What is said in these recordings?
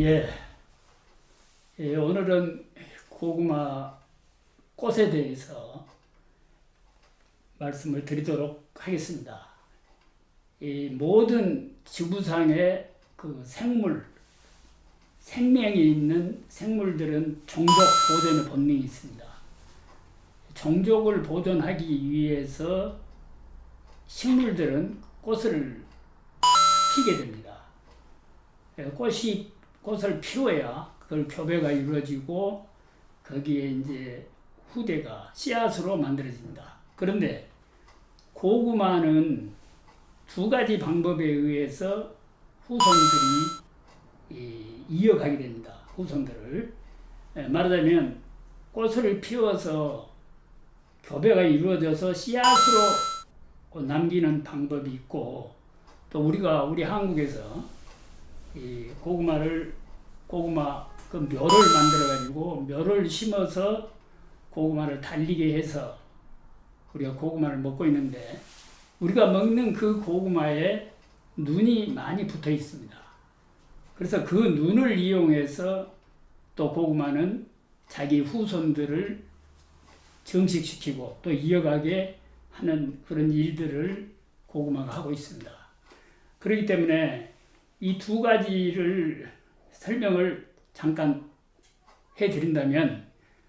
예, 오늘은 고구마 꽃에 대해서 말씀을 드리도록 하겠습니다. 이 모든 지구상의 그 생명이 있는 생물들은 종족 보존의 본능이 있습니다. 종족을 보존하기 위해서 식물들은 꽃을 피게 됩니다. 꽃을 피워야 그걸 교배가 이루어지고 거기에 이제 후대가 씨앗으로 만들어집니다. 그런데 고구마는 두 가지 방법에 의해서 후손들이 이어가게 됩니다. 후손들을 말하자면 꽃을 피워서 교배가 이루어져서 씨앗으로 남기는 방법이 있고, 또 우리 한국에서 이 고구마 그 묘를 만들어 가지고 묘를 심어서 고구마를 달리게 해서 우리가 고구마를 먹고 있는데, 우리가 먹는 그 고구마에 눈이 많이 붙어 있습니다. 그래서 그 눈을 이용해서 또 고구마는 자기 후손들을 정식시키고 또 이어가게 하는 그런 일들을 고구마가 하고 있습니다. 그렇기 때문에 이 두 가지를 설명을 잠깐 해드린다면,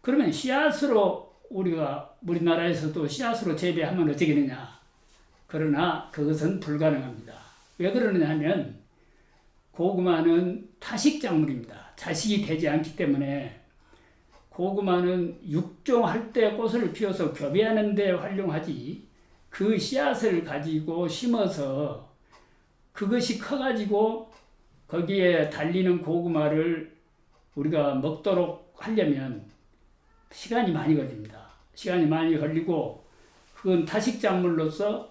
그러면 씨앗으로 우리나라에서도 씨앗으로 재배하면 어떻게 되냐? 그러나 그것은 불가능합니다. 왜 그러느냐 하면 고구마는 타식작물입니다. 자식이 되지 않기 때문에 고구마는 육종할 때 꽃을 피워서 교배하는 데 활용하지, 그 씨앗을 가지고 심어서 그것이 커가지고 거기에 달리는 고구마를 우리가 먹도록 하려면 시간이 많이 걸립니다. 시간이 많이 걸리고 그건 타식작물로서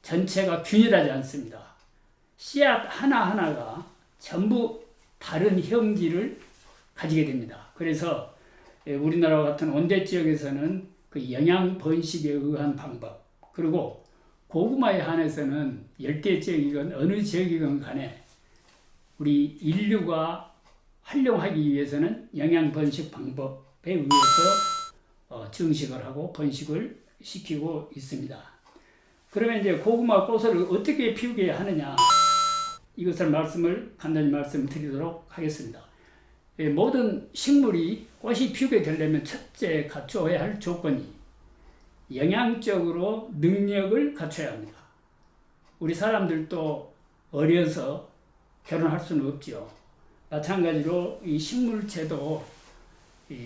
전체가 균일하지 않습니다. 씨앗 하나하나가 전부 다른 형질을 가지게 됩니다. 그래서 우리나라와 같은 온대지역에서는 그 영양 번식에 의한 방법, 그리고 고구마에 한해서는 열대지역이건 어느 지역이건 간에 우리 인류가 활용하기 위해서는 영양 번식 방법에 의해서 증식을 하고 번식을 시키고 있습니다. 그러면 이제 고구마 꽃을 어떻게 피우게 하느냐, 이것을 간단히 말씀드리도록 하겠습니다. 모든 식물이 꽃이 피우게 되려면 첫째 갖춰야 할 조건이 영양적으로 능력을 갖춰야 합니다. 우리 사람들도 어려서 결혼할 수는 없죠. 마찬가지로 이 식물체도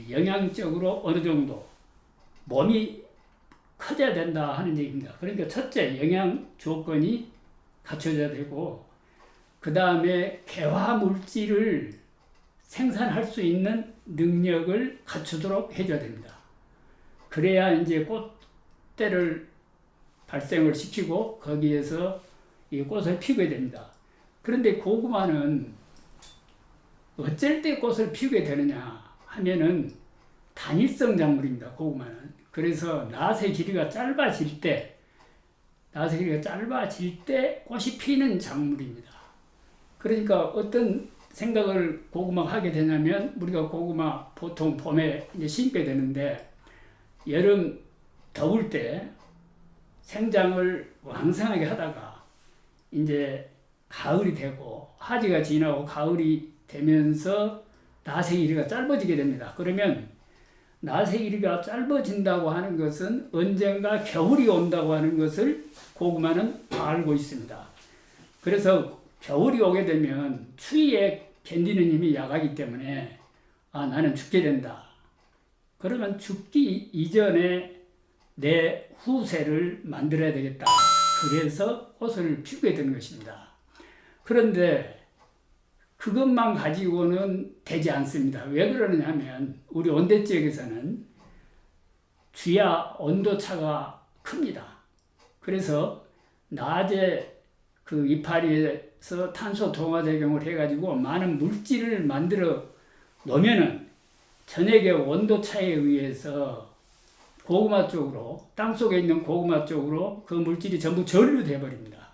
영양적으로 어느 정도 몸이 커져야 된다 하는 얘기입니다. 그러니까 첫째 영양 조건이 갖춰져야 되고, 그 다음에 개화 물질을 생산할 수 있는 능력을 갖추도록 해줘야 됩니다. 그래야 이제 꽃대를 발생을 시키고 거기에서 이 꽃을 피우게 됩니다. 그런데 고구마는 어쩔 때 꽃을 피우게 되느냐 하면은 단일성 작물입니다. 고구마는. 그래서 낫의 길이가 짧아질 때 꽃이 피는 작물입니다. 그러니까 어떤 생각을 고구마가 하게 되냐면, 우리가 고구마 보통 봄에 이제 심게 되는데, 여름 더울 때 생장을 왕성하게 하다가 이제 가을이 되고 하지가 지나고 가을이 되면서 낫의 길이가 짧아지게 됩니다. 그러면 낫의 길이가 짧아진다고 하는 것은 언젠가 겨울이 온다고 하는 것을 고구마는 알고 있습니다. 그래서 겨울이 오게 되면 추위에 견디는 힘이 약하기 때문에 나는 죽게 된다. 그러면 죽기 이전에 내 후세를 만들어야 되겠다. 그래서 꽃을 피우게 되는 것입니다. 그런데 그것만 가지고는 되지 않습니다. 왜 그러느냐 하면 우리 온대지역에서는 주야 온도차가 큽니다. 그래서 낮에 그 이파리에서 탄소 동화작용을 해가지고 많은 물질을 만들어 놓으면은 저녁에 온도차에 의해서 고구마 쪽으로, 땅속에 있는 고구마 쪽으로 그 물질이 전부 전류돼 버립니다.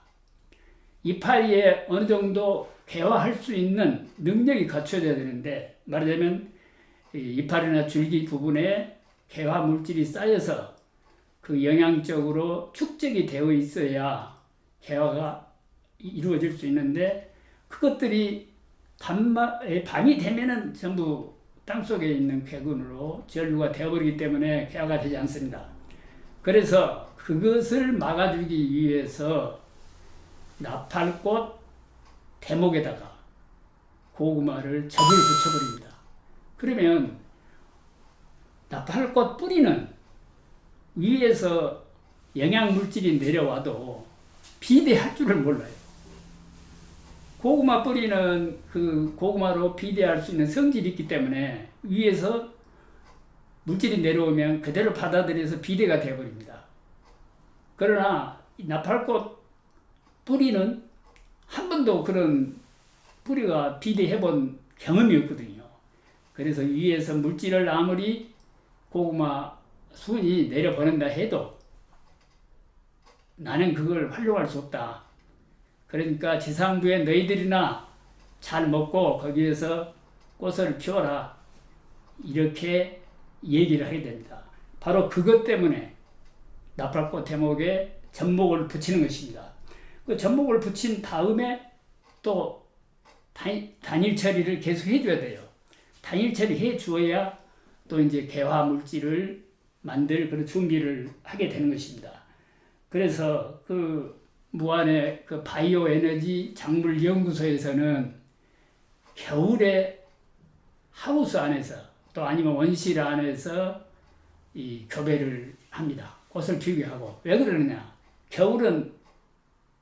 이파리에 어느 정도 개화할 수 있는 능력이 갖춰져야 되는데, 말하자면 이파리나 줄기 부분에 개화 물질이 쌓여서 그 영양적으로 축적이 되어 있어야 개화가 이루어질 수 있는데, 그것들이 밤이 되면은 전부 땅속에 있는 궤군으로 전류가 되어버리기 때문에 개화가 되지 않습니다. 그래서 그것을 막아주기 위해서 나팔꽃 대목에다가 고구마를 접을 붙여버립니다. 그러면 나팔꽃 뿌리는 위에서 영양물질이 내려와도 비대할 줄을 몰라요. 고구마 뿌리는 그 고구마로 비대할 수 있는 성질이 있기 때문에 위에서 물질이 내려오면 그대로 받아들여서 비대가 되어버립니다. 그러나 나팔꽃 뿌리는 한 번도 그런 뿌리가 비대해본 경험이 없거든요. 그래서 위에서 물질을 아무리 고구마 순이 내려보낸다 해도 나는 그걸 활용할 수 없다. 그러니까 지상부에 너희들이나 잘 먹고 거기에서 꽃을 피워라. 이렇게 얘기를 하게 됩니다. 바로 그것 때문에 나팔꽃 대목에 접목을 붙이는 것입니다. 그 접목을 붙인 다음에 또 단일 처리를 계속 해줘야 돼요. 단일 처리해 주어야 또 이제 개화 물질을 만들 그런 준비를 하게 되는 것입니다. 그래서 그 무안의 그 바이오 에너지 작물 연구소에서는 겨울에 하우스 안에서 또 아니면 원실 안에서 이 교배를 합니다. 꽃을 피우게 하고. 왜 그러느냐? 겨울은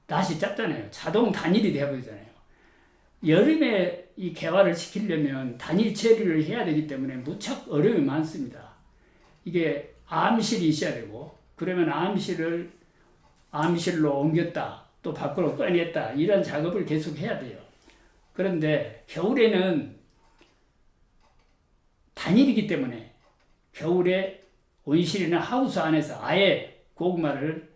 낮이 짧잖아요. 자동 단일이 되어버리잖아요. 여름에 이 개화를 시키려면 단일 처리를 해야 되기 때문에 무척 어려움이 많습니다. 이게 암실이 있어야 되고, 그러면 암실로 옮겼다, 또 밖으로 꺼냈다, 이런 작업을 계속 해야 돼요. 그런데 겨울에는 단일이기 때문에 겨울에 온실이나 하우스 안에서 아예 고구마를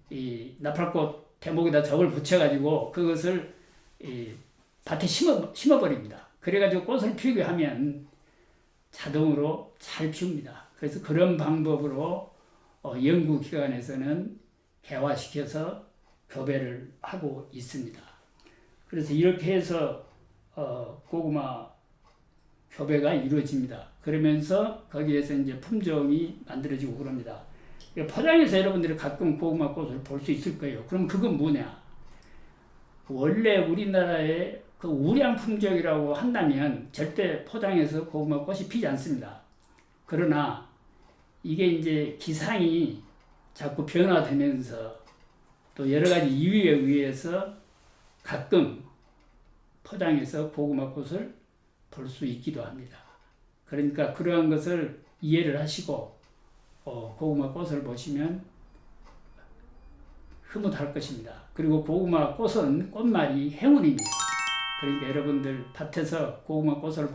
이 나팔꽃 대목에다 접을 붙여가지고 그것을 이 밭에 심어버립니다. 그래가지고 꽃을 피우게 하면 자동으로 잘 피웁니다. 그래서 그런 방법으로 연구기관에서는 개화시켜서 교배를 하고 있습니다. 그래서 이렇게 해서 고구마 교배가 이루어집니다. 그러면서 거기에서 이제 품종이 만들어지고 그럽니다. 포장에서 여러분들이 가끔 고구마 꽃을 볼 수 있을 거예요. 그럼 그건 뭐냐? 원래 우리나라의 그 우량 품종이라고 한다면 절대 포장에서 고구마 꽃이 피지 않습니다. 그러나 이게 이제 기상이 자꾸 변화되면서 또 여러 가지 이유에 의해서 가끔 포장에서 고구마 꽃을 볼 수 있기도 합니다. 그러니까 그러한 것을 이해를 하시고 고구마 꽃을 보시면 흐뭇할 것입니다. 그리고 고구마 꽃은 꽃말이 행운입니다. 그러니까 여러분들 밭에서 고구마 꽃을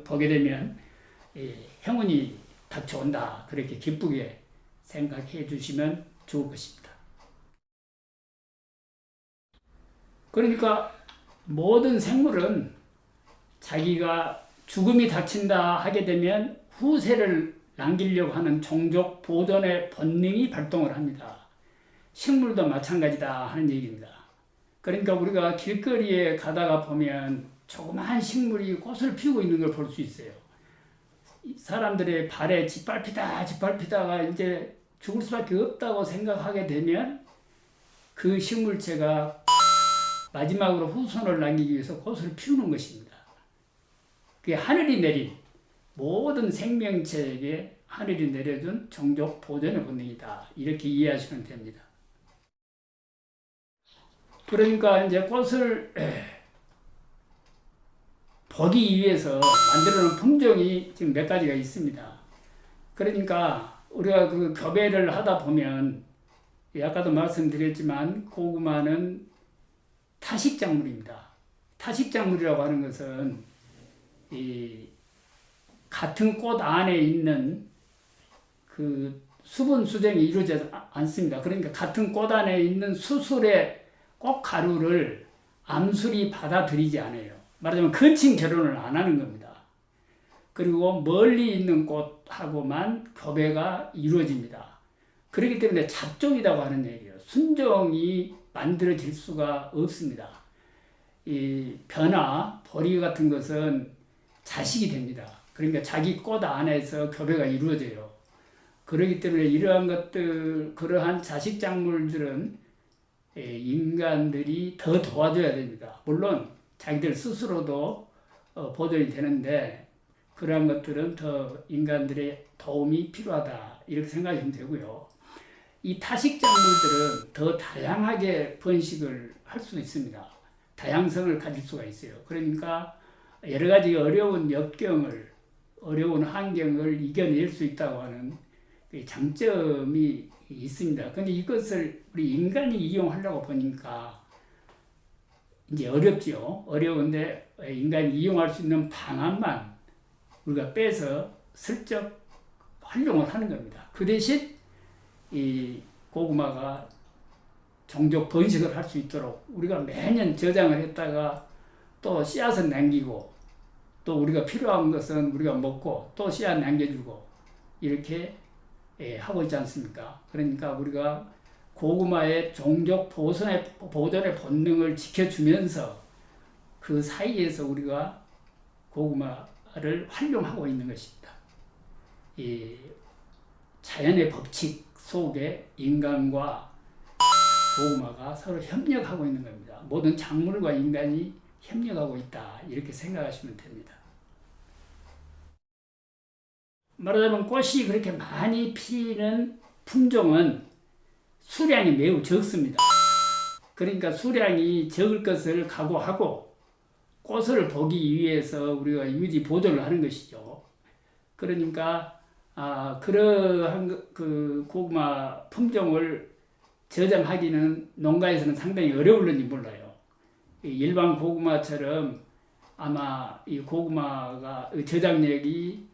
보게 되면 행운이 닥쳐온다. 그렇게 기쁘게 생각해 주시면 좋을 것입니다. 그러니까 모든 생물은 자기가 죽음이 닥친다 하게 되면 후세를 남기려고 하는 종족 보존의 본능이 발동을 합니다. 식물도 마찬가지다 하는 얘기입니다. 그러니까 우리가 길거리에 가다가 보면 조그마한 식물이 꽃을 피우고 있는 걸 볼 수 있어요. 사람들의 발에 짓밟히다가 이제 죽을 수밖에 없다고 생각하게 되면 그 식물체가 마지막으로 후손을 남기기 위해서 꽃을 피우는 것입니다. 그게 하늘이 내린 모든 생명체에게 하늘이 내려준 종족 보존의 본능이다. 이렇게 이해하시면 됩니다. 그러니까 이제 꽃을 보기 위해서 만들어 놓은 품종이 지금 몇 가지가 있습니다. 그러니까 우리가 그 교배를 하다 보면 아까도 말씀드렸지만 고구마는 타식작물입니다. 타식작물이라고 하는 것은 이 같은 꽃 안에 있는 그 수분 수정이 이루어지지 않습니다. 그러니까 같은 꽃 안에 있는 수술의 꼭 가루를 암술이 받아들이지 않아요. 말하자면 거친 결혼을 안 하는 겁니다. 그리고 멀리 있는 꽃하고만 교배가 이루어집니다. 그렇기 때문에 잡종이라고 하는 얘기예요. 순종이 만들어질 수가 없습니다. 이 벼나 보리 같은 것은 자식이 됩니다. 그러니까 자기 꽃 안에서 교배가 이루어져요. 그렇기 때문에 이러한 것들, 그러한 자식 작물들은 인간들이 더 도와줘야 됩니다. 물론 자기들 스스로도 보존이 되는데 그러한 것들은 더 인간들의 도움이 필요하다 이렇게 생각하시면 되고요. 이 타식 작물들은 더 다양하게 번식을 할 수 있습니다. 다양성을 가질 수가 있어요. 그러니까 여러 가지 어려운 역경을, 어려운 환경을 이겨낼 수 있다고 하는 장점이 있습니다. 근데 이것을 우리 인간이 이용하려고 보니까 이제 어렵죠. 어려운데 인간이 이용할 수 있는 방안만 우리가 빼서 슬쩍 활용을 하는 겁니다. 그 대신 이 고구마가 종족 번식을 할 수 있도록 우리가 매년 저장을 했다가 또 씨앗은 남기고 또 우리가 필요한 것은 우리가 먹고 또 씨앗 남겨주고 이렇게 하고 있지 않습니까? 그러니까 우리가 고구마의 종족 보존의 본능을 지켜주면서 그 사이에서 우리가 고구마를 활용하고 있는 것입니다. 이 자연의 법칙 속에 인간과 고구마가 서로 협력하고 있는 겁니다. 모든 작물과 인간이 협력하고 있다 이렇게 생각하시면 됩니다. 말하자면 꽃이 그렇게 많이 피는 품종은 수량이 매우 적습니다. 그러니까 수량이 적을 것을 각오하고 꽃을 보기 위해서 우리가 유지 보존을 하는 것이죠. 그러니까 그러한 그 고구마 품종을 저장하기는 농가에서는 상당히 어려울는지 몰라요. 일반 고구마처럼 아마 이 고구마가 저장력이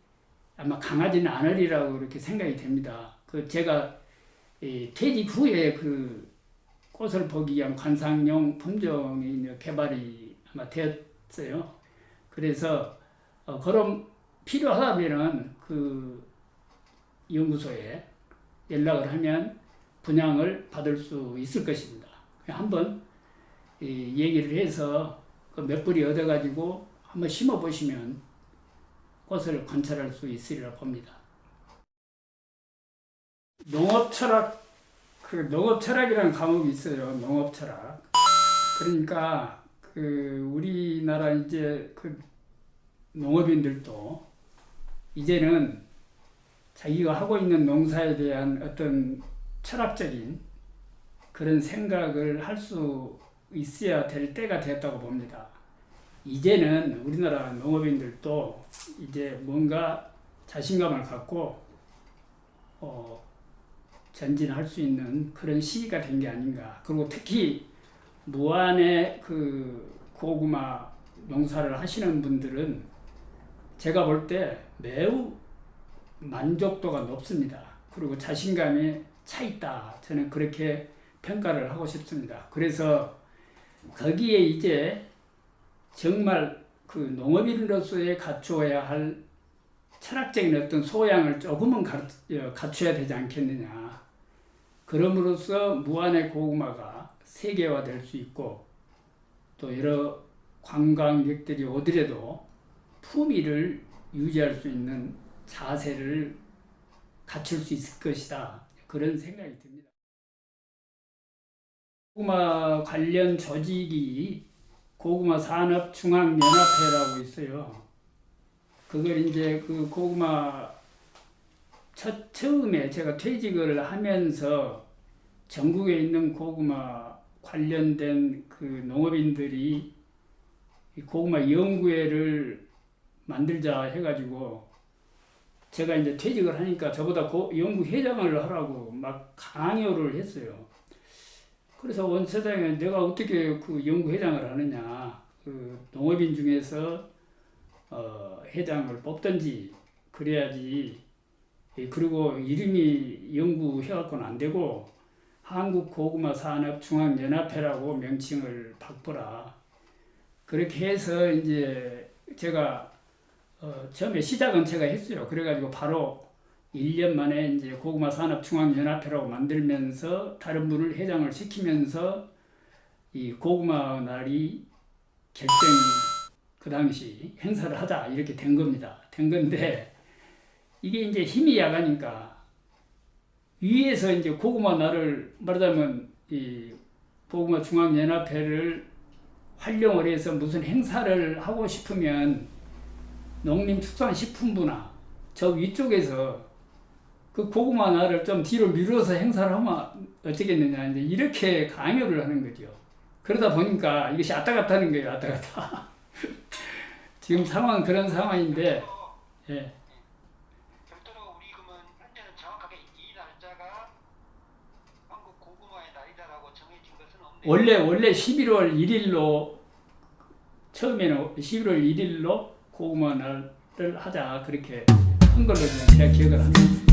아마 강하지는 않으리라고 그렇게 생각이 됩니다. 제가 퇴직 후에 그 꽃을 보기 위한 관상용 품종이 개발이 아마 되었어요. 그래서 그럼 필요하다면은 그 연구소에 연락을 하면 분양을 받을 수 있을 것입니다. 한번 얘기를 해서 몇 뿌리 얻어가지고 한번 심어 보시면 꽃을 관찰할 수 있으리라 봅니다. 농업 철학, 농업 철학이라는 과목이 있어요. 농업 철학. 그러니까 우리나라 이제 농업인들도 이제는 자기가 하고 있는 농사에 대한 어떤 철학적인 그런 생각을 할 수 있어야 될 때가 됐다고 봅니다. 이제는 우리나라 농업인들도 이제 뭔가 자신감을 갖고 전진할 수 있는 그런 시기가 된 게 아닌가. 그리고 특히 무안의 고구마 농사를 하시는 분들은 제가 볼 때 매우 만족도가 높습니다. 그리고 자신감에 차 있다. 저는 그렇게 평가를 하고 싶습니다. 그래서 거기에 이제 정말 농업인으로서의 갖추어야 할 철학적인 어떤 소양을 조금은 갖춰야 되지 않겠느냐. 그럼으로써 무안의 고구마가 세계화될 수 있고 또 여러 관광객들이 오더라도 품위를 유지할 수 있는 자세를 갖출 수 있을 것이다. 그런 생각이 듭니다. 고구마 관련 조직이 고구마 산업 중앙연합회라고 있어요. 그걸 이제 고구마 처음에 제가 퇴직을 하면서 전국에 있는 고구마 관련된 농업인들이 고구마 연구회를 만들자 해가지고 제가 이제 퇴직을 하니까 저보다 연구회장을 하라고 막 강요를 했어요. 그래서 원사장에 내가 어떻게 연구회장을 하느냐. 농업인 중에서 회장을 뽑든지 그래야지. 그리고 이름이 연구해갖고는 안 되고 한국고구마산업중앙연합회라고 명칭을 바꾸라. 그렇게 해서 이제 제가 처음에 시작은 제가 했어요. 그래가지고 바로 1년 만에 이제 고구마산업중앙연합회라고 만들면서 다른 분을 회장을 시키면서 이 고구마 날이 결정 그 당시 행사를 하자 이렇게 된 겁니다. 된 건데 이게 이제 힘이 약하니까 위에서 이제 고구마 날을 말하자면 이 고구마 중앙연합회를 활용을 해서 무슨 행사를 하고 싶으면 농림축산식품부나 저 위쪽에서 그 고구마 날을 좀 뒤로 미뤄서 행사를 하면 어쩌겠느냐 이제 이렇게 강요를 하는 거죠. 그러다 보니까 이것이 왔다 갔다 하는 거예요. 왔다 갔다. 지금 상황은 그런 상황인데 예. 별도로 우리 그러면 현재는 정확하게 이 날짜가 한국 고구마의 날이다라고 정해진 것은 없네요. 원래 11월 1일로 처음에는 11월 1일로 고구마 날을 하자 그렇게 한 걸로 제가 기억을 합니다.